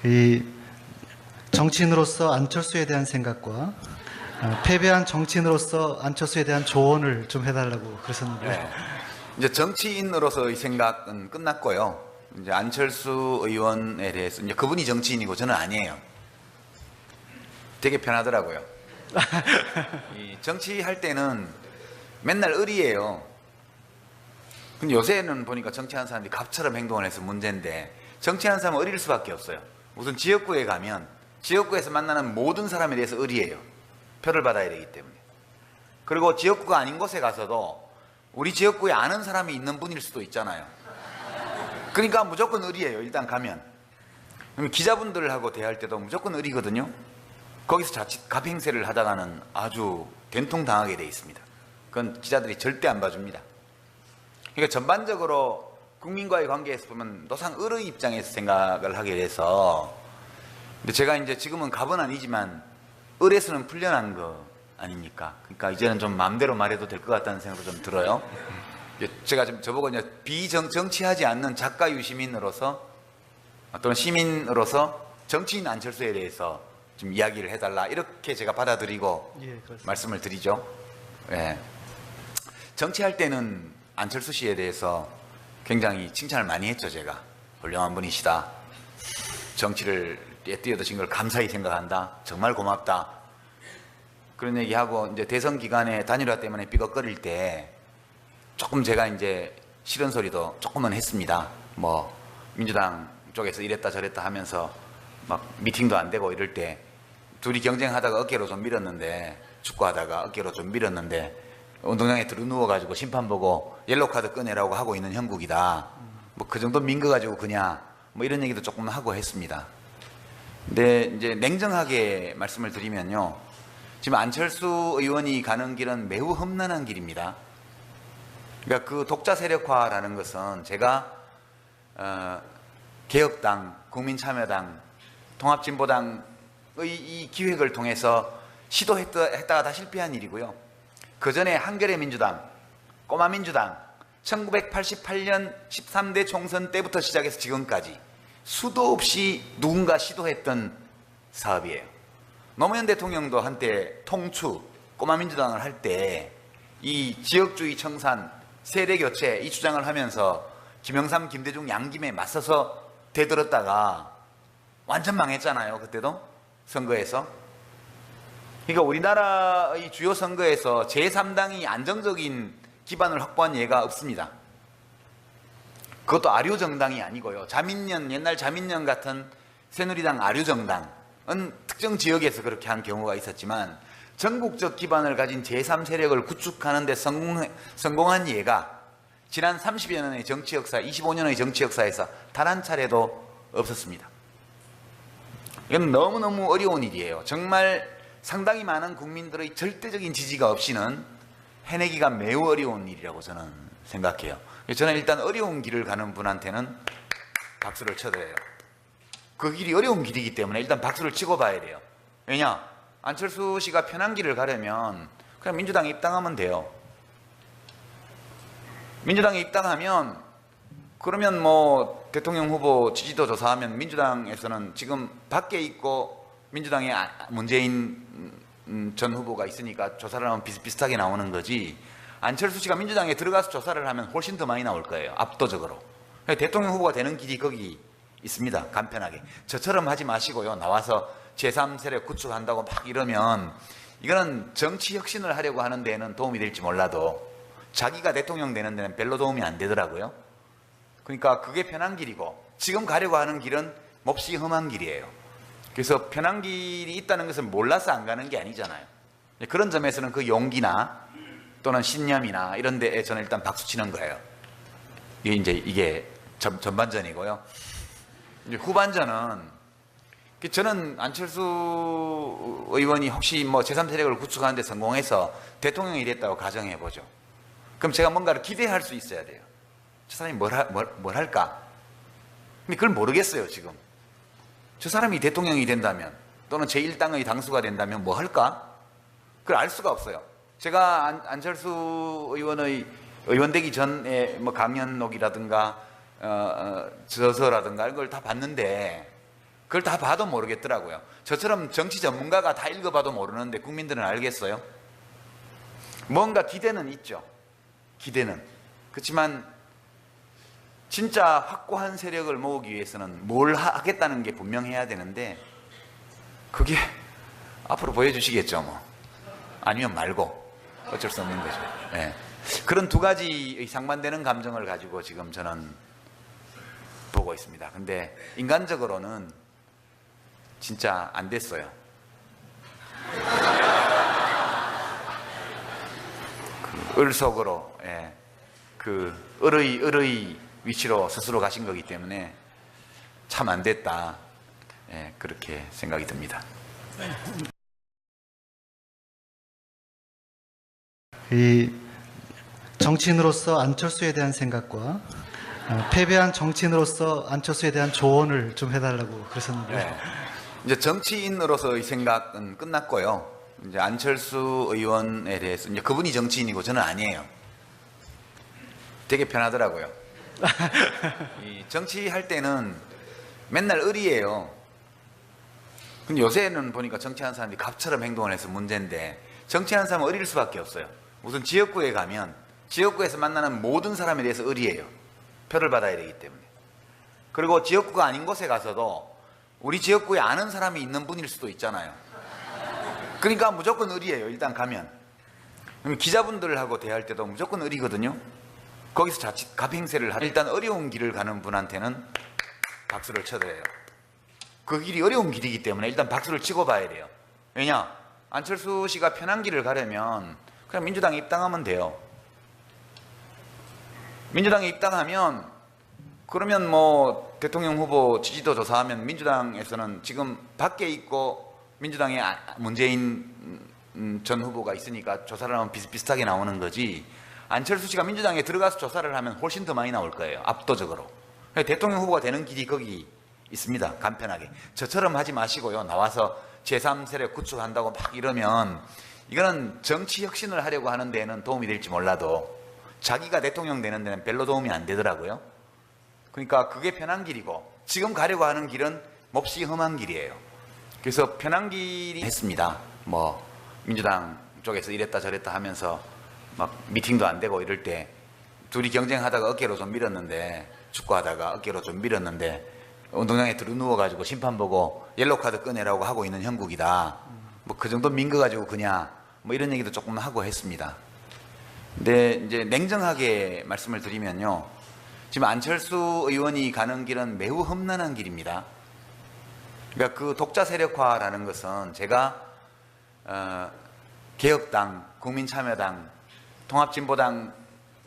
이 정치인으로서 안철수에 대한 생각과 패배한 정치인으로서 안철수에 대한 조언을 좀 해달라고 그러셨는데. 네. 이제 정치인으로서의 생각은 끝났고요. 이제 안철수 의원에 대해서 이제 그분이 정치인이고 저는 아니에요. 되게 편하더라고요. 이 정치할 때는 맨날 을이에요. 근데 요새는 보니까 정치하는 사람들이 갑처럼 행동을 해서 문제인데, 정치하는 사람은 을일 수밖에 없어요. 우선 지역구에 가면 지역구에서 만나는 모든 사람에 대해서 을이에요. 표를 받아야 되기 때문에. 그리고 지역구가 아닌 곳에 가서도 우리 지역구에 아는 사람이 있는 분일 수도 있잖아요. 그러니까 무조건 을이에요. 일단 가면. 기자분들하고 대할 때도 무조건 을이거든요. 거기서 자칫 갑행세를 하다가는 아주 된통당하게 돼 있습니다. 그건 기자들이 절대 안 봐줍니다. 그러니까 전반적으로 국민과의 관계에서 보면 노상 을의 입장에서 생각을 하게 돼서, 근데 제가 이제 지금은 갑은 아니지만 을에서는 풀려난 거 아닙니까? 그러니까 이제는 좀 마음대로 말해도 될 것 같다는 생각도 좀 들어요. 제가 지금 저보고 이제 정치하지 않는 작가 유시민으로서 또는 시민으로서 정치인 안철수에 대해서 좀 이야기를 해달라, 이렇게 제가 받아들이고 말씀을 드리죠. 예. 정치할 때는 안철수 씨에 대해서 굉장히 칭찬을 많이 했죠. 제가 훌륭한 분이시다, 정치를 뛰어드신 걸 감사히 생각한다, 정말 고맙다, 그런 얘기하고, 이제 대선 기간에 단일화 때문에 삐걱거릴 때 조금 제가 이제 싫은 소리도 조금은 했습니다. 뭐 민주당 쪽에서 이랬다 저랬다 하면서 막 미팅도 안 되고 이럴 때 둘이 경쟁하다가 어깨로 좀 밀었는데, 축구하다가 어깨로 좀 밀었는데 운동장에 들어누워가지고 심판 보고 옐로카드 꺼내라고 하고 있는 형국이다, 뭐 그 정도 민 거 가지고 그냥 뭐 이런 얘기도 조금 하고 했습니다. 근데 이제 냉정하게 말씀을 드리면요, 지금 안철수 의원이 가는 길은 매우 험난한 길입니다. 그러니까 그 독자 세력화라는 것은 제가 개혁당, 국민참여당, 통합진보당의 이 기획을 통해서 시도했다가 다 실패한 일이고요. 그 전에 한겨레 민주당, 꼬마 민주당, 1988년 13대 총선 때부터 시작해서 지금까지 수도 없이 누군가 시도했던 사업이에요. 노무현 대통령도 한때 통추, 꼬마 민주당을 할 때 이 지역주의 청산, 세대 교체 이 주장을 하면서 김영삼, 김대중 양김에 맞서서 대들었다가 완전 망했잖아요. 그때도 선거에서. 그러니까 우리나라의 주요 선거에서 제3당이 안정적인 기반을 확보한 예가 없습니다. 그것도 아류정당이 아니고요. 자민련, 옛날 자민련 같은 새누리당 아류정당은 특정 지역에서 그렇게 한 경우가 있었지만, 전국적 기반을 가진 제3세력을 구축하는 데 성공한 예가 지난 30여 년의 정치 역사, 25년의 정치 역사에서 단 한 차례도 없었습니다. 이건 너무너무 어려운 일이에요. 정말 상당히 많은 국민들의 절대적인 지지가 없이는 해내기가 매우 어려운 일이라고 저는 생각해요. 저는 일단 어려운 길을 가는 분한테는 박수를 쳐드려요. 그 길이 어려운 길이기 때문에 일단 박수를 치고 봐야 돼요. 왜냐? 안철수 씨가 편한 길을 가려면 그냥 민주당에 입당하면 돼요. 민주당에 입당하면, 그러면 뭐 대통령 후보 지지도 조사하면 민주당에서는 지금 밖에 있고 민주당에 문재인 전 후보가 있으니까 조사를 하면 비슷비슷하게 나오는 거지, 안철수 씨가 민주당에 들어가서 조사를 하면 훨씬 더 많이 나올 거예요. 압도적으로. 대통령 후보가 되는 길이 거기 있습니다. 간편하게. 저처럼 하지 마시고요. 나와서 제3세력 구축한다고 막 이러면 이거는 정치 혁신을 하려고 하는 데에는 도움이 될지 몰라도 자기가 대통령 되는 데는 별로 도움이 안 되더라고요. 그러니까 그게 편한 길이고, 지금 가려고 하는 길은 몹시 험한 길이에요. 그래서 편한 길이 있다는 것을 몰라서 안 가는 게 아니잖아요. 그런 점에서는 그 용기나 또는 신념이나 이런 데에 저는 일단 박수 치는 거예요. 이게 전반전이고요. 이제 후반전은, 저는 안철수 의원이 혹시 뭐 제3세력을 구축하는 데 성공해서 대통령이 됐다고 가정해보죠. 그럼 제가 뭔가를 기대할 수 있어야 돼요. 저 사람이 뭘 할까? 근데 그걸 모르겠어요, 지금. 저 사람이 대통령이 된다면, 또는 제1당의 당수가 된다면 뭐 할까? 그걸 알 수가 없어요. 제가 안철수 의원의 의원 되기 전에 뭐 강연록이라든가 저서라든가 이걸 다 봤는데, 그걸 다 봐도 모르겠더라고요. 저처럼 정치 전문가가 다 읽어봐도 모르는데 국민들은 알겠어요? 뭔가 기대는 있죠. 기대는. 그렇지만 진짜 확고한 세력을 모으기 위해서는 뭘 하겠다는 게 분명해야 되는데 그게 앞으로 보여주시겠죠. 뭐 아니면 말고 어쩔 수 없는 거죠. 네. 그런 두 가지의 상반되는 감정을 가지고 지금 저는 보고 있습니다. 근데 인간적으로는 진짜 안 됐어요. 그 을속으로, 예, 그 을의 위치로 스스로 가신 거기 때문에 참 안 됐다, 예, 그렇게 생각이 듭니다. 이 정치인으로서 안철수에 대한 생각과 패배한 정치인으로서 안철수에 대한 조언을 좀 해달라고 그러셨는데. 네. 이제 정치인으로서의 생각은 끝났고요. 이제 안철수 의원에 대해서 이제 그분이 정치인이고 저는 아니에요. 되게 편하더라고요. 이 정치할 때는 맨날 을이에요. 근데 요새는 보니까 정치하는 사람들이 갑처럼 행동을 해서 문제인데 정치하는 사람은 을일 수밖에 없어요. 무슨 지역구에 가면 지역구에서 만나는 모든 사람에 대해서 을이에요. 표를 받아야 되기 때문에. 그리고 지역구가 아닌 곳에 가서도 우리 지역구에 아는 사람이 있는 분일 수도 있잖아요. 그러니까 무조건 을이에요. 일단 가면. 기자분들하고 대할 때도 무조건 을이거든요. 거기서 자칫 갑행세를 하면 일단 어려운 길을 가는 분한테는 박수를 쳐드려요. 그 길이 어려운 길이기 때문에 일단 박수를 치고 봐야 돼요. 왜냐? 안철수 씨가 편한 길을 가려면 그냥 민주당에 입당하면 돼요. 민주당에 입당하면 그러면 뭐 대통령 후보 지지도 조사하면 민주당에서는 지금 밖에 있고 민주당에 문재인 전 후보가 있으니까 조사를 하면 비슷비슷하게 나오는 거지, 안철수 씨가 민주당에 들어가서 조사를 하면 훨씬 더 많이 나올 거예요. 압도적으로. 대통령 후보가 되는 길이 거기 있습니다. 간편하게. 저처럼 하지 마시고요. 나와서 제3세력 구축한다고 막 이러면 이거는 정치 혁신을 하려고 하는 데에는 도움이 될지 몰라도 자기가 대통령 되는 데는 별로 도움이 안 되더라고요. 그러니까 그게 편한 길이고 지금 가려고 하는 길은 몹시 험한 길이에요. 그래서 편한 길이 했습니다. 뭐 민주당 쪽에서 이랬다 저랬다 하면서 막 미팅도 안 되고 이럴 때 둘이 경쟁하다가 어깨로 좀 밀었는데, 축구하다가 어깨로 좀 밀었는데 운동장에 들어 누워가지고 심판 보고 옐로카드 꺼내라고 하고 있는 형국이다. 뭐 그 정도 민 거 가지고 그냥 뭐 이런 얘기도 조금 하고 했습니다. 근데 이제 냉정하게 말씀을 드리면요, 지금 안철수 의원이 가는 길은 매우 험난한 길입니다. 그러니까 그 독자 세력화라는 것은 제가 개혁당, 국민참여당, 통합진보당의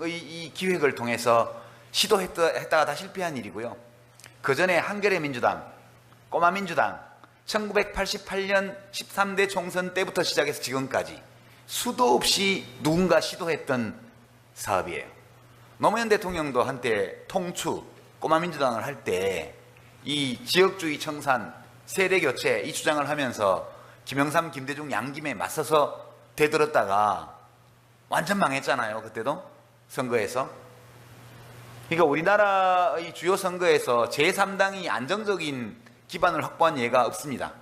이 기획을 통해서 시도했다가 다 실패한 일이고요. 그 전에 한겨레 민주당, 꼬마 민주당, 1988년 13대 총선 때부터 시작해서 지금까지 수도 없이 누군가 시도했던 사업이에요. 노무현 대통령도 한때 통추, 꼬마 민주당을 할 때 이 지역주의 청산, 세대 교체 이 주장을 하면서 김영삼, 김대중 양김에 맞서서 대들었다가 완전 망했잖아요. 그때도 선거에서. 그러니까 우리나라의 주요 선거에서 제3당이 안정적인 기반을 확보한 예가 없습니다.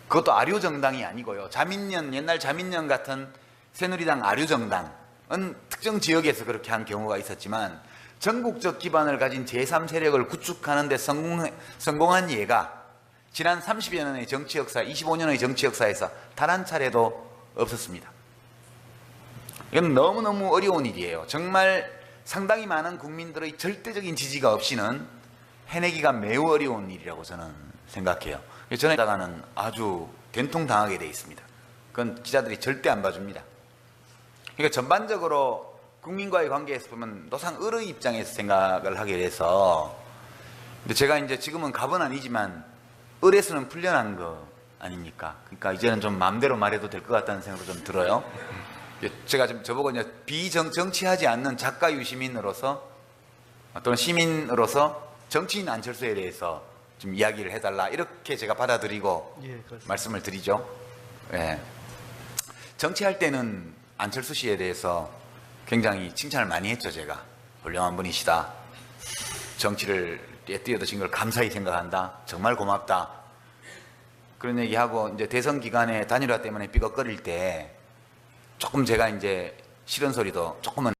그것도 아류정당이 아니고요. 자민련, 옛날 자민련 같은 새누리당 아류정당은 특정 지역에서 그렇게 한 경우가 있었지만 전국적 기반을 가진 제3세력을 구축하는 데 성공한 예가 지난 30여 년의 정치 역사, 25년의 정치 역사에서 단 한 차례도 없었습니다. 이건 너무너무 어려운 일이에요. 정말 상당히 많은 국민들의 절대적인 지지가 없이는 해내기가 매우 어려운 일이라고 저는 생각해요. 저는 이따가는 아주 된통당하게 돼 있습니다. 그건 기자들이 절대 안 봐줍니다. 그러니까 전반적으로 국민과의 관계에서 보면 노상 을의 입장에서 생각을 하게 돼서, 근데 제가 이제 지금은 갑은 아니지만 을에서는 풀려난 거 아닙니까? 그러니까 이제는 좀 마음대로 말해도 될 것 같다는 생각도 좀 들어요. 제가 좀 저보고 이제 정치하지 않는 작가 유시민으로서 또는 시민으로서 정치인 안철수에 대해서 좀 이야기를 해달라, 이렇게 제가 받아들이고 말씀을 드리죠. 예. 정치할 때는 안철수 씨에 대해서 굉장히 칭찬을 많이 했죠. 제가 훌륭한 분이시다, 정치를 뛰어드신 걸 감사히 생각한다. 정말 고맙다. 그런 얘기하고 이제 대선 기간에 단일화 때문에 삐걱거릴 때 조금 제가 이제 싫은 소리도 조금은